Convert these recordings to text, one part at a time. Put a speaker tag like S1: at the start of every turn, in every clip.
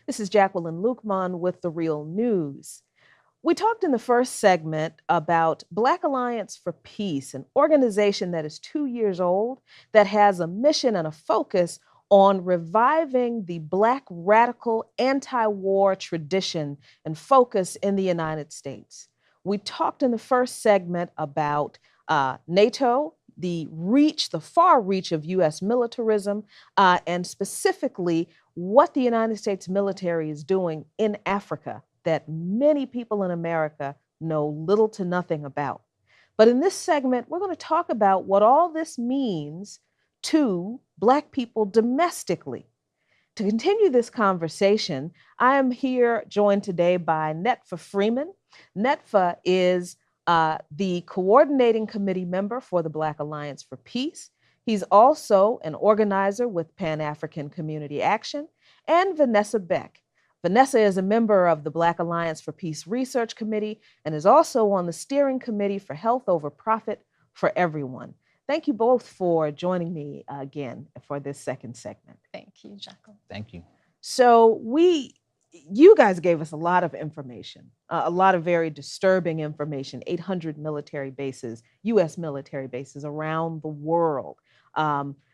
S1: This is Jacqueline Luqman with The Real News. We talked in the first segment about Black Alliance for Peace, an organization that is 2 years old that has a mission and a focus on reviving the Black radical anti-war tradition and focus in the United States. We talked in the first segment about NATO, the far reach of US militarism, and specifically what the United States military is doing in Africa that many people in America know little to nothing about. But in this segment, we're going to talk about what all this means to Black people domestically. To continue this conversation, I am here joined today by Netfa Freeman. Netfa is the coordinating committee member for the Black Alliance for Peace. He's also an organizer with Pan-African Community Action, and Vanessa Beck. Vanessa is a member of the Black Alliance for Peace Research Committee and is also on the steering committee for Health Over Profit for Everyone. Thank you both for joining me again for this second segment.
S2: Thank you, Jacqueline.
S3: Thank you.
S1: So you guys gave us a lot of information, a lot of very disturbing information, 800 military bases, US military bases around the world.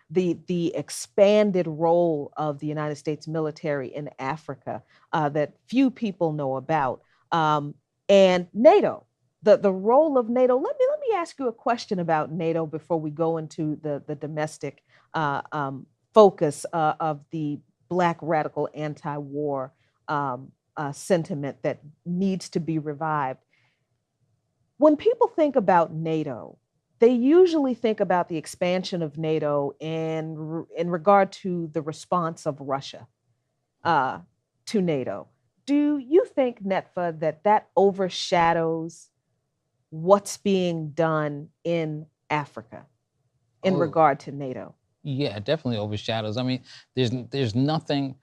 S1: The expanded role of the United States military in Africa that few people know about, and NATO, the role of NATO. Let me ask you a question about NATO before we go into the domestic focus of the Black radical anti-war sentiment that needs to be revived. When people think about NATO, they usually think about the expansion of NATO in regard to the response of Russia to NATO. Do you think, Netfa, that overshadows what's being done in Africa in regard to NATO?
S3: Yeah, it definitely overshadows. I mean, there's nothing.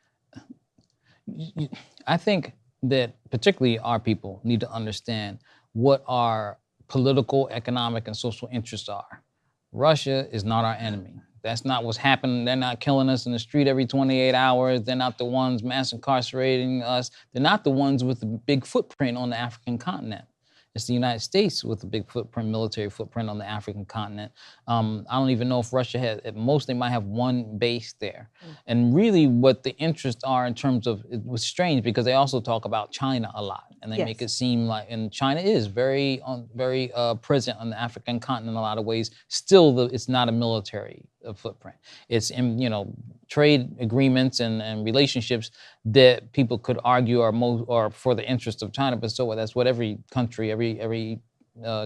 S3: I think that particularly our people need to understand what our political, economic, and social interests are. Russia is not our enemy. That's not what's happening. They're not killing us in the street every 28 hours. They're not the ones mass incarcerating us. They're not the ones with the big footprint on the African continent. It's the United States with a big footprint, military footprint on the African continent. I don't even know if Russia has, at most they might have one base there. And really what the interests are in terms of, it was strange because they also talk about China a lot. And they make it seem like, and China is very present on the African continent in a lot of ways. Still, it's not a military footprint. It's in, trade agreements and relationships that people could argue are for the interest of China, but so that's what every country, every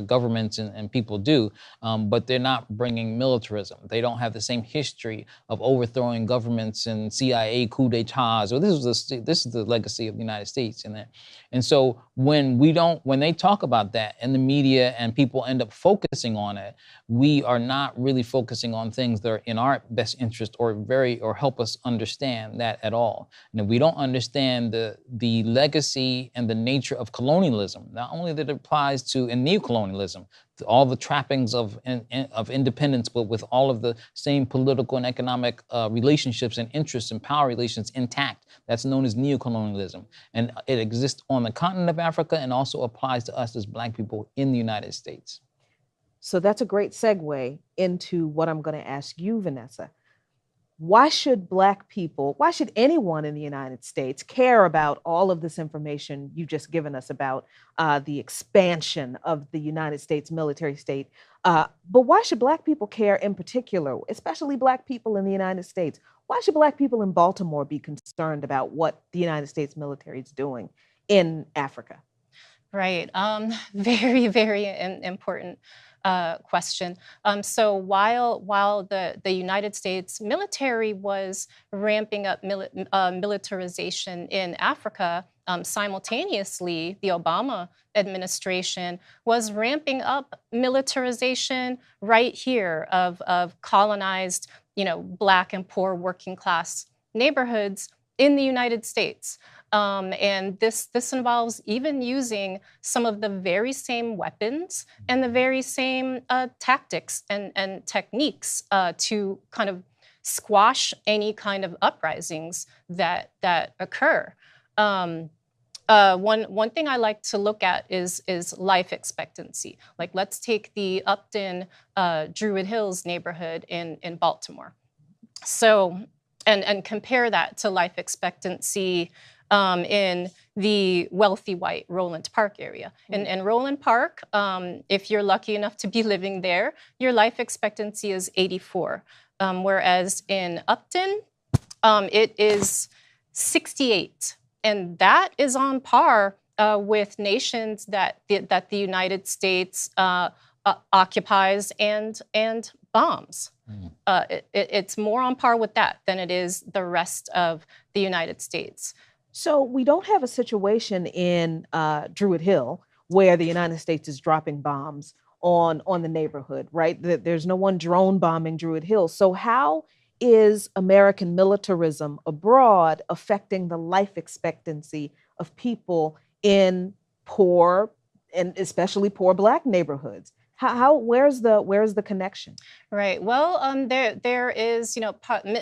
S3: governments and people do, but they're not bringing militarism. They don't have the same history of overthrowing governments and CIA coup d'etats. Or this is the legacy of the United States in that. And so when they talk about that in the media and people end up focusing on it, we are not really focusing on things that are in our best interest or help us understand that at all. And if we don't understand the legacy and the nature of colonialism, not only that it applies to neocolonialism, all the trappings of independence, but with all of the same political and economic relationships and interests and power relations intact. That's known as neocolonialism. And it exists on the continent of Africa and also applies to us as Black people in the United States.
S1: So that's a great segue into what I'm going to ask you, Vanessa. Why should Black people, why should anyone in the United States care about all of this information you've just given us about the expansion of the United States military state? But why should Black people care in particular, especially Black people in the United States? Why should Black people in Baltimore be concerned about what the United States military is doing in Africa?
S2: Right. Very, very important question. So while the United States military was ramping up militarization in Africa, simultaneously, the Obama administration was ramping up militarization right here of colonized, Black and poor working class neighborhoods in the United States. And this involves even using some of the very same weapons and the very same tactics and techniques to kind of squash any kind of uprisings that occur. One thing I like to look at is life expectancy. Like, let's take the Upton Druid Hills neighborhood in Baltimore. So, and compare that to life expectancy in the wealthy white Roland Park area. In Roland Park, if you're lucky enough to be living there, your life expectancy is 84. Whereas in Upton, it is 68. And that is on par with nations that the United States occupies and bombs. It's more on par with that than it is the rest of the United States.
S1: So we don't have a situation in Druid Hill where the United States is dropping bombs on the neighborhood, right? There's no one drone bombing Druid Hill. So how is American militarism abroad affecting the life expectancy of people in poor and especially poor Black neighborhoods? Where's the connection?
S2: Right. Well, there is,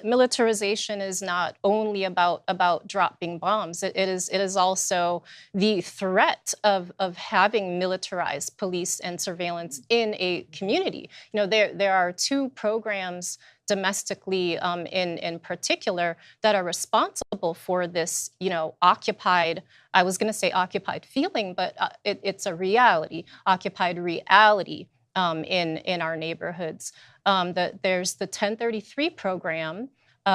S2: militarization is not only about dropping bombs. It is also the threat of having militarized police and surveillance in a community. There are two programs domestically, in particular, that are responsible for this, occupied. I was going to say occupied feeling, but it's a reality, occupied reality in our neighborhoods. There's the 1033 program,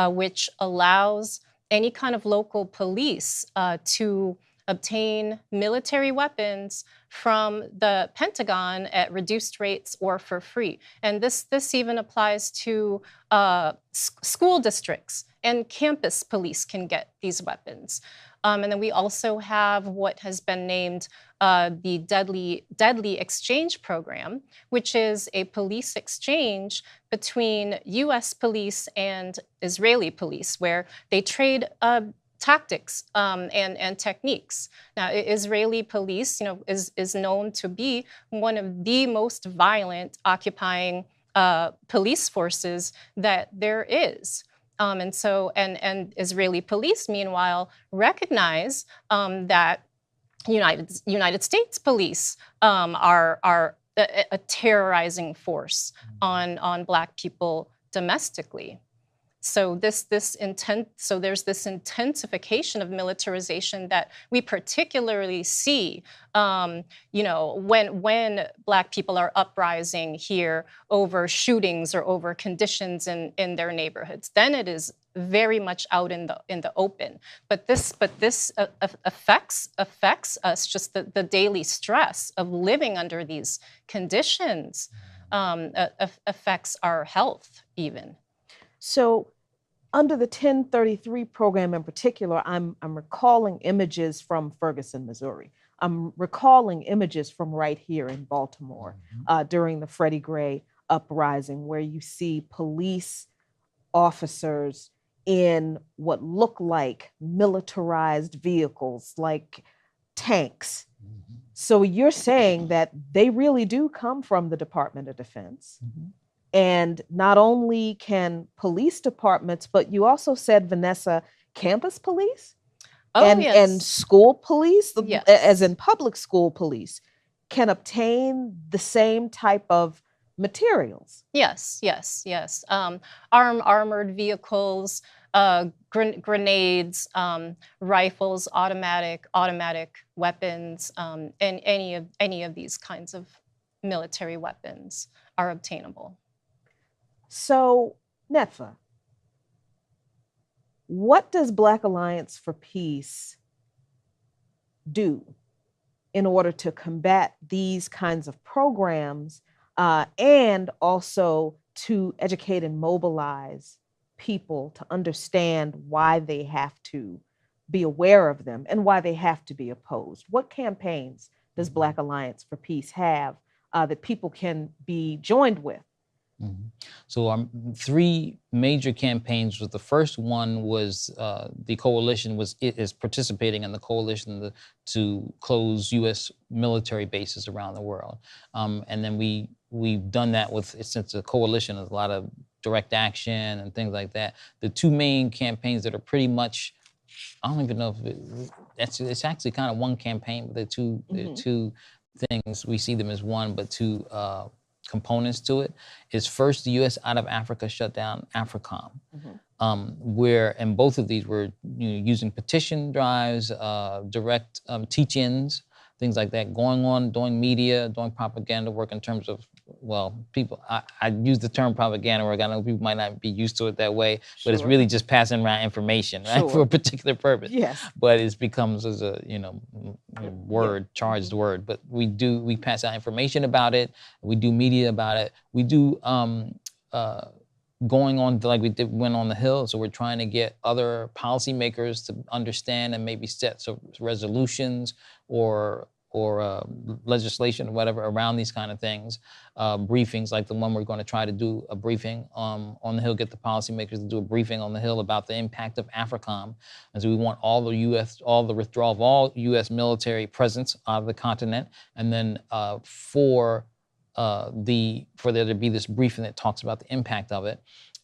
S2: which allows any kind of local police to obtain military weapons from the Pentagon at reduced rates or for free. And this even applies to school districts, and campus police can get these weapons. And then we also have what has been named the Deadly Exchange Program, which is a police exchange between U.S. police and Israeli police, where they trade tactics and techniques. Now, Israeli police, is known to be one of the most violent occupying police forces that there is. And Israeli police, meanwhile, recognize that United States police are a terrorizing force on Black people domestically. So there's this intensification of militarization that we particularly see, when Black people are uprising here over shootings or over conditions in their neighborhoods. Then it is very much out in the open. But this affects us, just the daily stress of living under these conditions affects our health even.
S1: So under the 1033 program in particular, I'm recalling images from Ferguson, Missouri. I'm recalling images from right here in Baltimore during the Freddie Gray uprising, where you see police officers in what look like militarized vehicles, like tanks. So you're saying that they really do come from the Department of Defense. And not only can police departments, but you also said, Vanessa, campus police and school police, as in public school police, can obtain the same type of materials.
S2: Yes. Armored vehicles, grenades, rifles, automatic weapons, and any of these kinds of military weapons are obtainable.
S1: So, Netfa, what does Black Alliance for Peace do in order to combat these kinds of programs and also to educate and mobilize people to understand why they have to be aware of them and why they have to be opposed? What campaigns does Black Alliance for Peace have that people can be joined with?
S3: So our three major campaigns was, the first one was the coalition is participating in the coalition to close U.S. military bases around the world. And then we've done that since the coalition, there's a lot of direct action and things like that. The two main campaigns that are pretty much, I don't even know if it's actually kind of one campaign, but they're two things. We see them as one, but two components to it. Is first, the U.S. out of Africa shut down AFRICOM, where in both of these we're using petition drives, direct teach-ins, things like that, going on, doing media, doing propaganda work in terms of, well, people, I use the term propaganda work. I know people might not be used to it that way, but it's really just passing around information, right, for a particular purpose.
S1: Yes.
S3: But it becomes as a, word, charged word. But we pass out information about it. We do media about it. We do going on like we went on the Hill. So we're trying to get other policymakers to understand and maybe set some resolutions or legislation or whatever around these kind of things, briefings like the one we're going to try to do a briefing on the Hill, get the policymakers to do a briefing on the Hill about the impact of AFRICOM. And so we want all the withdrawal of all U.S. military presence out of the continent, and then for there to be this briefing that talks about the impact of it.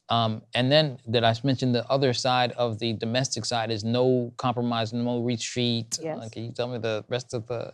S3: And then that I mentioned, the other side of the domestic side is no compromise, no retreat.
S1: Yes.
S3: Can you tell me the rest of the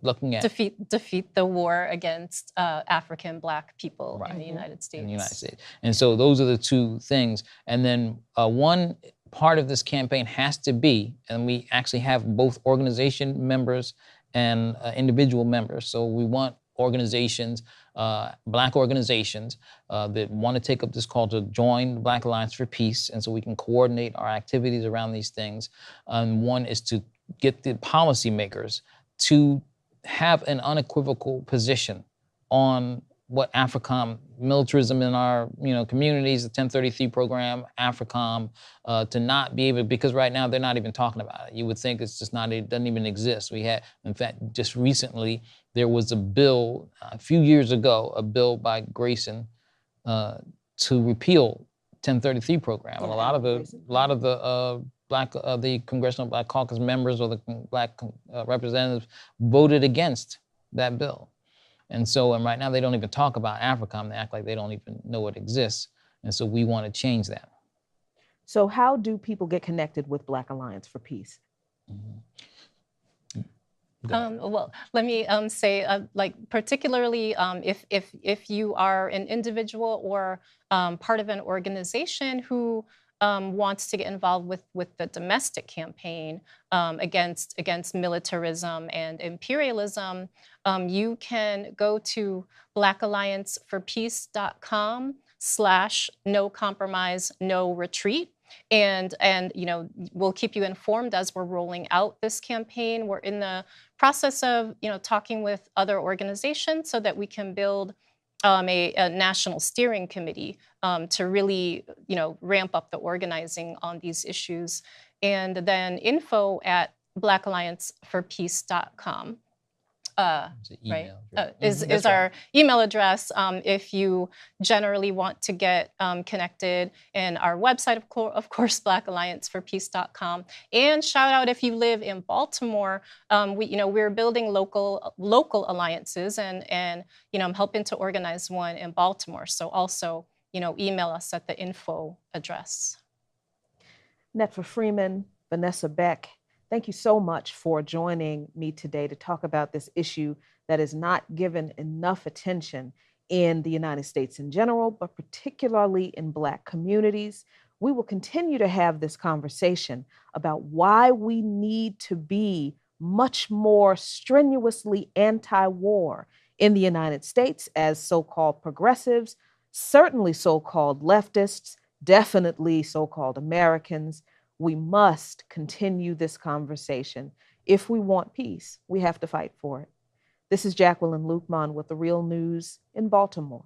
S3: looking at
S2: defeat the war against African Black people in the United States.
S3: In the United States. And so those are the two things. And then one part of this campaign has to be, and we actually have both organization members and individual members. So we want organizations, Black organizations that want to take up this call to join the Black Alliance for Peace, and so we can coordinate our activities around these things. One is to get the policymakers to have an unequivocal position on what AFRICOM, militarism in our communities, the 1033 program, AFRICOM, to not be able, because right now they're not even talking about it. You would think it's just not, it doesn't even exist. We had, in fact, just recently, there was a bill, a few years ago, a bill by Grayson to repeal 1033 program. And a lot of the the Congressional Black Caucus members or the Black representatives voted against that bill. And so, right now they don't even talk about AFRICOM. They act like they don't even know it exists. And so we want to change that.
S1: So how do people get connected with Black Alliance for Peace?
S2: Well, let me say, particularly if you are an individual or part of an organization who wants to get involved with the domestic campaign against militarism and imperialism, you can go to blackallianceforpeace.com/no compromise, no retreat. And we'll keep you informed as we're rolling out this campaign. We're in the process of talking with other organizations so that we can build a national steering committee to really ramp up the organizing on these issues. And then info at blackallianceforpeace.com. Right, is our email address if you generally want to get connected, and our website, of course, blackallianceforpeace.com. And shout out if you live in Baltimore, we're building local alliances, and I'm helping to organize one in Baltimore. So also email us at the info address.
S1: Netfa Freeman, Vanessa Beck, thank you so much for joining me today to talk about this issue that is not given enough attention in the United States in general, but particularly in Black communities. We will continue to have this conversation about why we need to be much more strenuously anti-war in the United States as so-called progressives, certainly so-called leftists, definitely so-called Americans. We must continue this conversation. If we want peace, we have to fight for it. This is Jacqueline Luqman with The Real News in Baltimore.